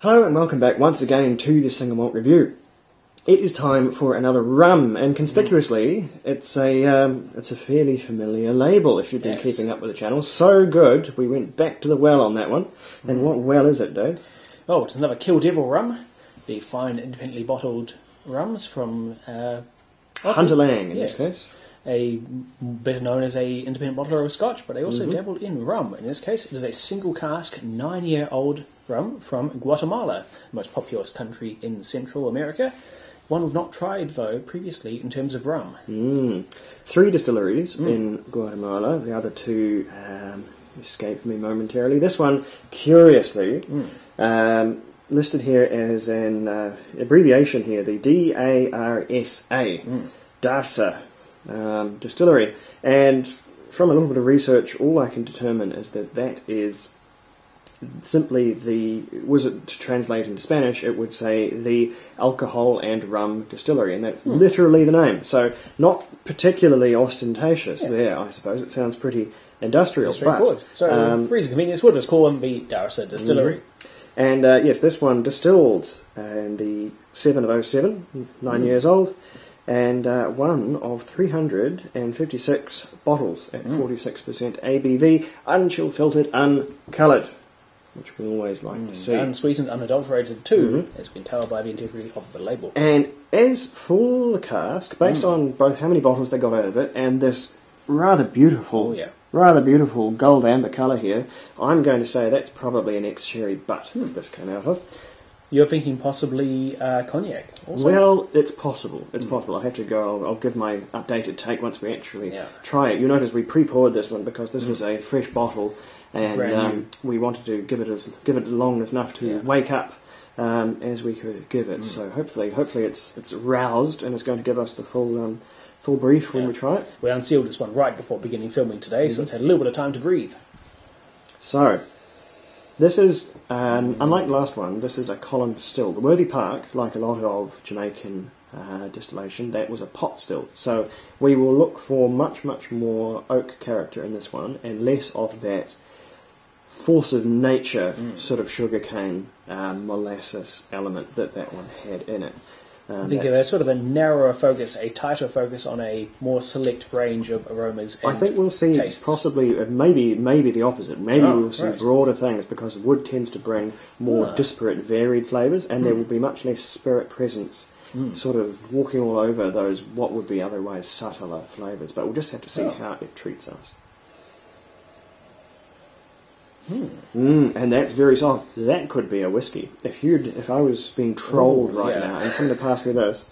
Hello and welcome back once again to the Single Malt Review. It is time for another rum, and conspicuously, it's a fairly familiar label if you've been keeping up with the channel. So good, we went back to the well on that one. And what well is it, Dave? Oh, it's another Kill Devil rum, the fine independently bottled rums from Hunter Laing in this case. Better known as a independent bottler of Scotch, but they also dabbled in rum. In this case, it is a single cask, 9-year-old rum from Guatemala, the most populous country in Central America. One we've not tried, though, previously in terms of rum. 3 distilleries in Guatemala. The other 2 escaped me momentarily. This one, curiously, listed here as an abbreviation here, the DARSA, DARSA distillery. And from a little bit of research, all I can determine is that that is simply to translate into Spanish, it would say the Alcohol and Rum Distillery, and that's literally the name. So not particularly ostentatious there, I suppose. It sounds pretty industrial. Straightforward. So, for easy convenience, we'll just call them the DARSA Distillery. And yes, this one distilled in the 7 of 07, 9 years old, and one of 356 bottles at 46% ABV, unchilled, filtered, uncoloured, which we always like to see. Unsweetened, unadulterated too, as we can tell by the integrity of the label. And as for the cask, based on both how many bottles they got out of it and this rather beautiful gold amber colour here, I'm going to say that's probably an ex-sherry butt that this came out of. You're thinking possibly cognac also? Well, it's possible. It's possible. I have to go. I'll give my updated take once we actually try it. You'll notice we pre-poured this one because this was a fresh bottle, and we wanted to give it long enough to wake up as we could give it. So hopefully it's roused and it's going to give us the full brief when we try it. We unsealed this one right before beginning filming today, so it's had a little bit of time to breathe. So, this is, unlike the last one, this is a column still. The Worthy Park, like a lot of Jamaican distillation, that was a pot still. So we will look for much, much more oak character in this one, and less of that force of nature sort of sugarcane molasses element that one had in it. I think there's sort of a narrower focus, a tighter focus on a more select range of aromas and I think we'll see tastes. Possibly, maybe the opposite. Maybe we'll see broader things because wood tends to bring more disparate, varied flavours, and there will be much less spirit presence, sort of walking all over those what would be otherwise subtler flavours. But we'll just have to see how it treats us. And that's very soft. That could be a whiskey. If I was being trolled now and somebody passed me this,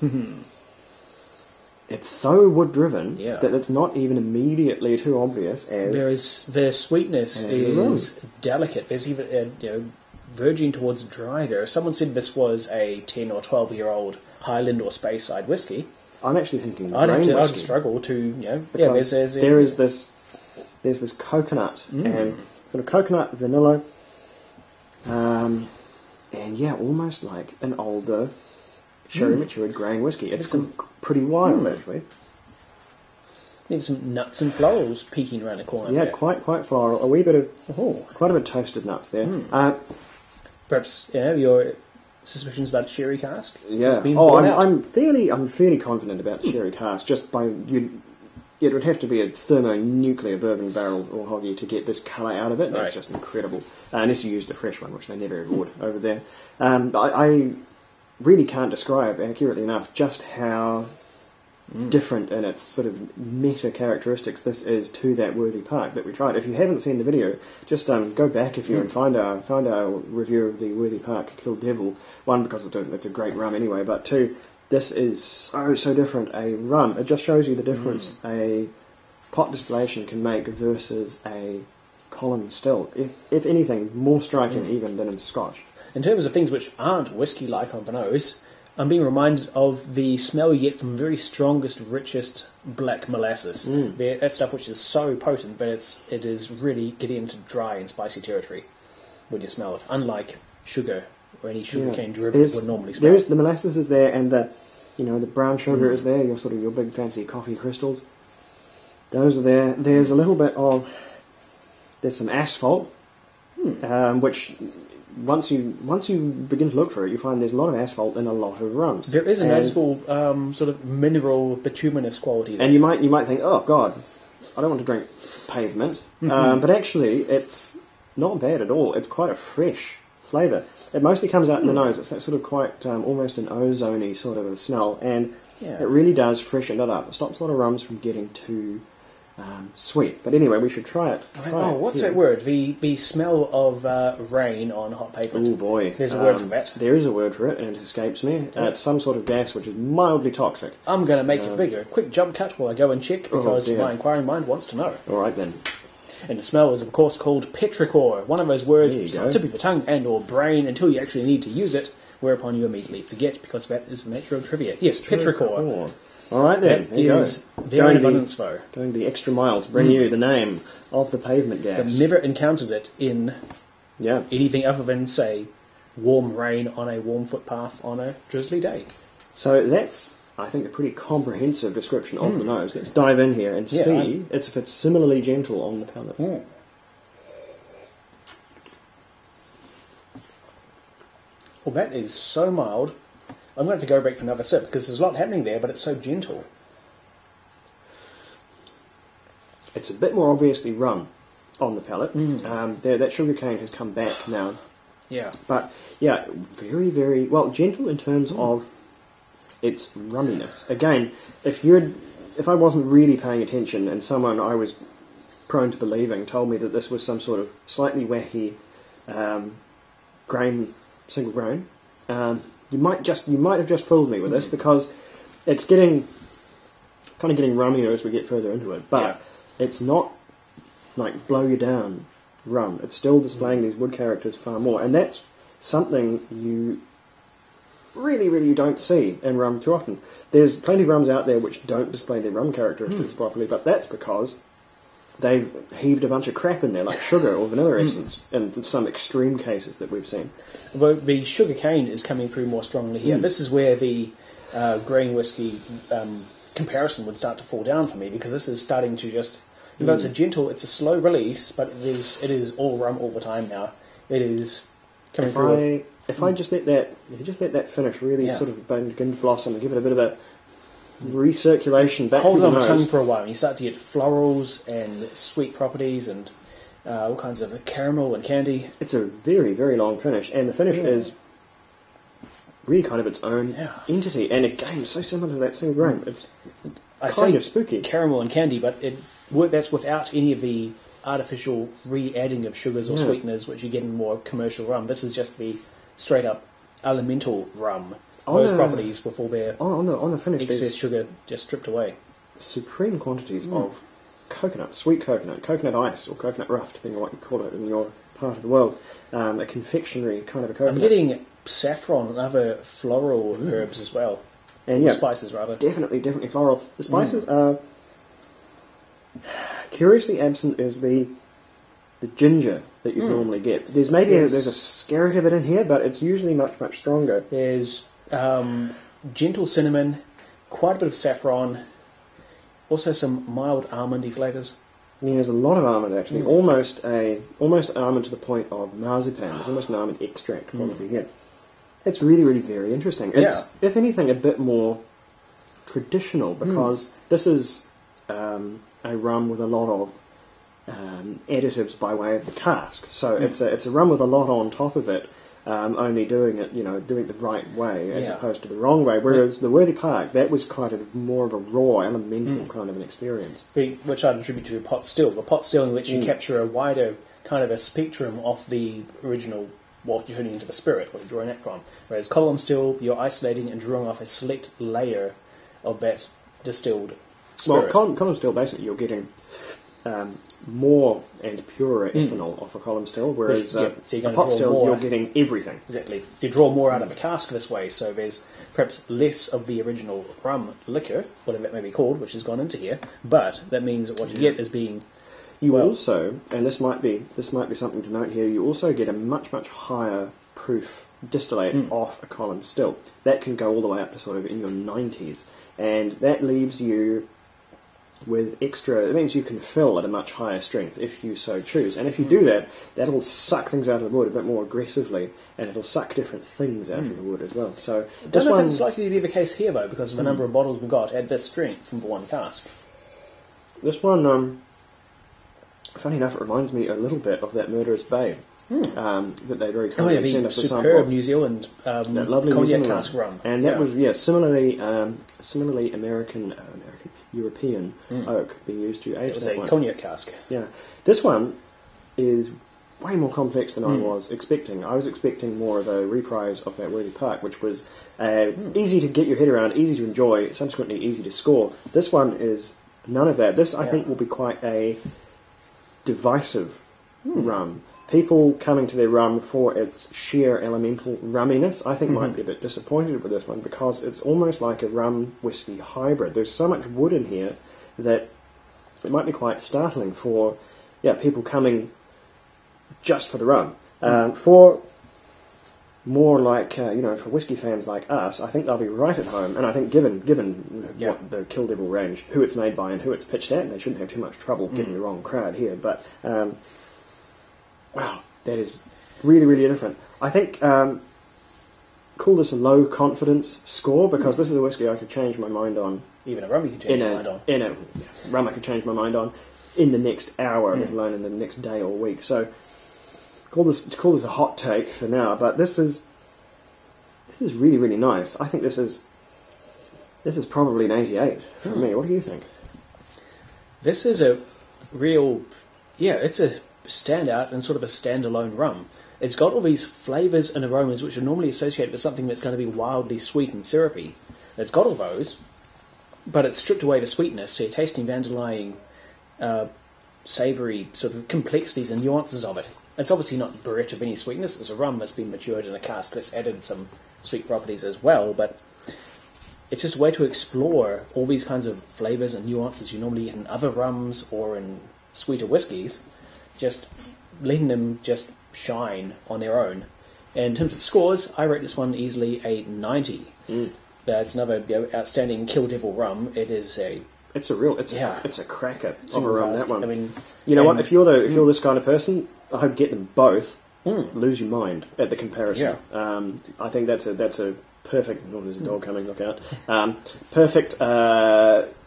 it's so wood driven that it's not even immediately too obvious as their sweetness is delicate. There's even verging towards dry there. If someone said this was a 10 or 12-year-old Highland or Speyside whiskey, I'm actually thinking I'd struggle to there's this coconut and sort of coconut, vanilla, and almost like an older sherry matured grain whiskey. It's pretty wild, actually. There's some nuts and florals peeking around the corner. Yeah, quite floral. A wee bit of quite a bit of toasted nuts there. Perhaps your suspicions about sherry cask. Yeah. I'm fairly confident about sherry cask. Just by it would have to be a thermonuclear bourbon barrel or hoggy to get this colour out of it. That's just incredible. Unless you used a fresh one, which they never would over there. I really can't describe accurately enough just how different in its sort of meta characteristics this is to that Worthy Park that we tried. If you haven't seen the video, just go back and find our review of the Worthy Park Kill Devil. One, because it's a great rum anyway, but two, this is so different. A rum, it just shows you the difference a pot distillation can make versus a column still. If anything, more striking even than in Scotch. In terms of things which aren't whiskey-like on the nose, I'm being reminded of the smell you get from very strongest, richest black molasses. That stuff which is so potent, but it is really getting into dry and spicy territory when you smell it, unlike sugar or any sugarcane derivative would normally smell. The molasses is there, and the brown sugar is there. Your big fancy coffee crystals. Those are there. There's a little bit of there's some asphalt, which once you begin to look for it, you find there's a lot of asphalt and a lot of rums. There is a noticeable sort of mineral bituminous quality there. And you might think, oh God, I don't want to drink pavement. But actually, it's not bad at all. It's quite a fresh flavour. It mostly comes out in the nose. It's that sort of quite almost an ozone-y sort of a smell, and it really does freshen it up. It stops a lot of rums from getting too sweet. But anyway, we should try it. What's that word? The smell of rain on hot pavement. Oh boy. There's a word for that. There is a word for it, and it escapes me. It's some sort of gas which is mildly toxic. I'm going to make it bigger. Quick jump cut while I go and check, because my inquiring mind wants to know. All right then. And the smell is, of course, called petrichor, one of those words which is on the tip of your tongue and or brain until you actually need to use it, whereupon you immediately forget, because that is natural trivia. Yes, petrichor. All right then, here you go. There in abundance, though. Going the extra mile to bring you the name of the pavement gas. I've never encountered it in anything other than, say, warm rain on a warm footpath on a drizzly day. So that's, I think, a pretty comprehensive description of the nose. Let's dive in here and see if it's similarly gentle on the palate. Well, that is so mild. I'm going to have to go back for another sip, because there's a lot happening there, but it's so gentle. It's a bit more obviously rum on the palate. That sugar cane has come back now. Yeah. But, very, very, gentle in terms of its rumminess. Again, if I wasn't really paying attention and someone I was prone to believing told me that this was some sort of slightly wacky single grain, you might have just fooled me with this, because it's getting rummier as we get further into it. But it's not like blow you down rum. It's still displaying these wood characters far more, and that's something you really, really don't see in rum too often. There's plenty of rums out there which don't display their rum characteristics properly, but that's because they've heaved a bunch of crap in there, like sugar or vanilla essence, in some extreme cases that we've seen. Well, the sugar cane is coming through more strongly here. This is where the grain whiskey comparison would start to fall down for me, because this is starting to just... Even though it's it's a slow release, but it is all rum all the time now. It is coming through... If I just let that finish really sort of begin to blossom and give it a bit of a recirculation back hold through it on the the nose. tongue for a while, and you start to get florals and sweet properties and all kinds of caramel and candy. It's a very, very long finish, and the finish is really kind of its own entity. And again, so similar to that single grain. It's kind of spooky. Caramel and candy, but that's without any of the artificial re-adding of sugars or sweeteners which you get in more commercial rum. This is just the straight up elemental rum. Those properties with all their on the finish, excess sugar just stripped away. Supreme quantities of coconut, sweet coconut ice, or coconut rough, depending on what you call it in your part of the world. A confectionery kind of a coconut. I'm getting saffron and other floral herbs as well. And spices, rather. Definitely floral. The spices are... Curiously absent is the ginger that you normally get. There's there's a skerrick of it in here, but it's usually much, much stronger. There's gentle cinnamon, quite a bit of saffron, also some mild almondy flavours. Yeah, there's a lot of almond actually, almost almond to the point of marzipan. There's almost an almond extract quality here. It's really, really very interesting. It's, if anything, a bit more traditional, because this is a rum with a lot of additives by way of the cask. So it's a rum with a lot on top of it, only doing it the right way as opposed to the wrong way. Whereas the Worthy Park, that was kind of more of a raw, elemental kind of an experience. Which I'd attribute to a pot still. The pot still in which you capture a wider kind of a spectrum of the original, what you're turning into the spirit, what you're drawing that from. Whereas column still, you're isolating and drawing off a select layer of that distilled spirit. Well, column still, basically, you're getting more and purer ethanol off a column still, whereas so you're a pot still, you're getting everything. Exactly. So you draw more out of a cask this way, so there's perhaps less of the original rum liquor, whatever that may be called, which has gone into here, but that means that what you get is being... You also, and this might be something to note here, you also get a much, much higher proof distillate off a column still. That can go all the way up to sort of in your 90s, and that leaves you with extra. It means you can fill at a much higher strength if you so choose. And if you do that, that'll suck things out of the wood a bit more aggressively, and it'll suck different things out of the wood as well. So I don't know if it's likely to be the case here, though, because of the number of bottles we got at this strength from the one cask. This one, funny enough, it reminds me a little bit of that Murderous Bay that they very kindly sent us a sample superb of. New Zealand That lovely cognac New Zealand cask rum. And that was, similarly European oak being used to age It was that a one. cognac cask. Yeah. This one is way more complex than I was expecting. I was expecting more of a reprise of that Worthy Park, which was easy to get your head around, easy to enjoy, subsequently easy to score. This one is none of that. This, I think, will be quite a divisive rum. People coming to their rum for its sheer elemental rumminess, I think, might be a bit disappointed with this one because it's almost like a rum-whiskey hybrid. There's so much wood in here that it might be quite startling for people coming just for the rum. For more like, for whiskey fans like us, I think they'll be right at home. And I think given what the Kill Devil range, who it's made by and who it's pitched at, they shouldn't have too much trouble getting the wrong crowd here. But, wow, that is really, really different. I think, call this a low confidence score because this is a whiskey I could change my mind on. Even a rum you can change your mind on. In a rum I could change my mind on in the next hour, let alone in the next day or week. So, call this a hot take for now, but this is really, really nice. I think this is probably an 88 for me. What do you think? This is a real, it's a standout and sort of a standalone rum. It's got all these flavours and aromas which are normally associated with something that's going to be wildly sweet and syrupy. It's got all those, but it's stripped away the sweetness, so you're tasting the underlying savoury sort of complexities and nuances of it. It's obviously not bereft of any sweetness. It's a rum that's been matured in a cask that's added some sweet properties as well, but it's just a way to explore all these kinds of flavours and nuances you normally get in other rums or in sweeter whiskies, just letting them just shine on their own. And in terms of scores, I rate this one easily a 90. It's another outstanding Kill Devil rum. It is a... It's a cracker of a rum, that one. I mean, you know what? If you're this kind of person, I hope get them both. Lose your mind at the comparison. Yeah. I think that's a perfect. Oh, there's a dog coming. Look out! Perfect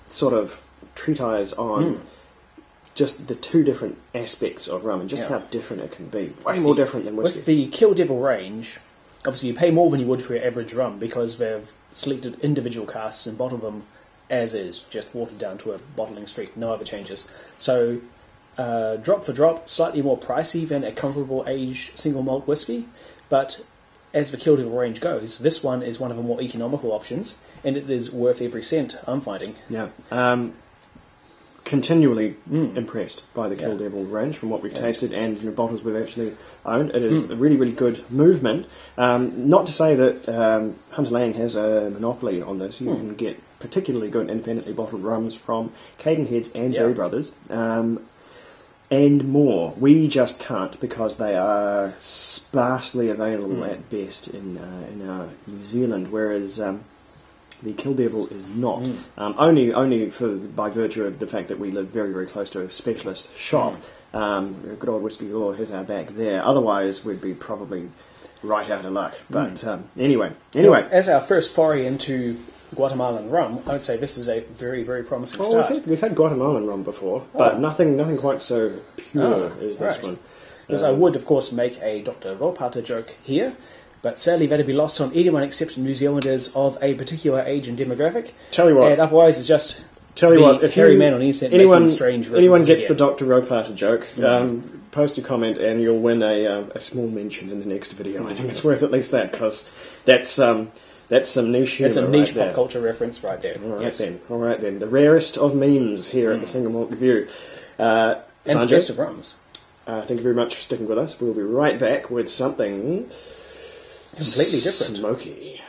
sort of treatise on just the two different aspects of rum and just how different it can be. Way more different than whiskey. With the Kill Devil range, obviously you pay more than you would for your average rum because they've selected individual casks and bottled them as is, just watered down to a bottling street, no other changes. So, drop for drop, slightly more pricey than a comparable aged single malt whiskey, but as the Kill Devil range goes, this one is one of the more economical options, and it is worth every cent, I'm finding. Yeah. Continually impressed by the Kill Devil range from what we've tasted and the bottles we've actually owned. It is a really, really good movement. Not to say that Hunter Laing has a monopoly on this. You can get particularly good independently bottled rums from Cadenheads and Berry Brothers. And more. We just can't because they are sparsely available at best in New Zealand, whereas the Kill Devil is not. Only by virtue of the fact that we live very, very close to a specialist shop. Good old Whiskey Law has our back there. Otherwise, we'd be probably right out of luck. But anyway. As our first foray into Guatemalan rum, I would say this is a very, very promising start. We've had Guatemalan rum before, but nothing quite so pure as this one. Because I would, of course, make a Dr. Rolpata joke here, but sadly that'd be lost on anyone except New Zealanders of a particular age and demographic. Tell you what. And otherwise it's just if hairy man on the internet making strange anyone gets the Dr. Rolpata joke, post your comment and you'll win a small mention in the next video. I think it's worth at least that, because that's some niche humour. That's a niche pop culture reference right there. All right then. The rarest of memes here at the Single Malt Review. And the best of rums. Thank you very much for sticking with us. We'll be right back with something completely different. Smoky.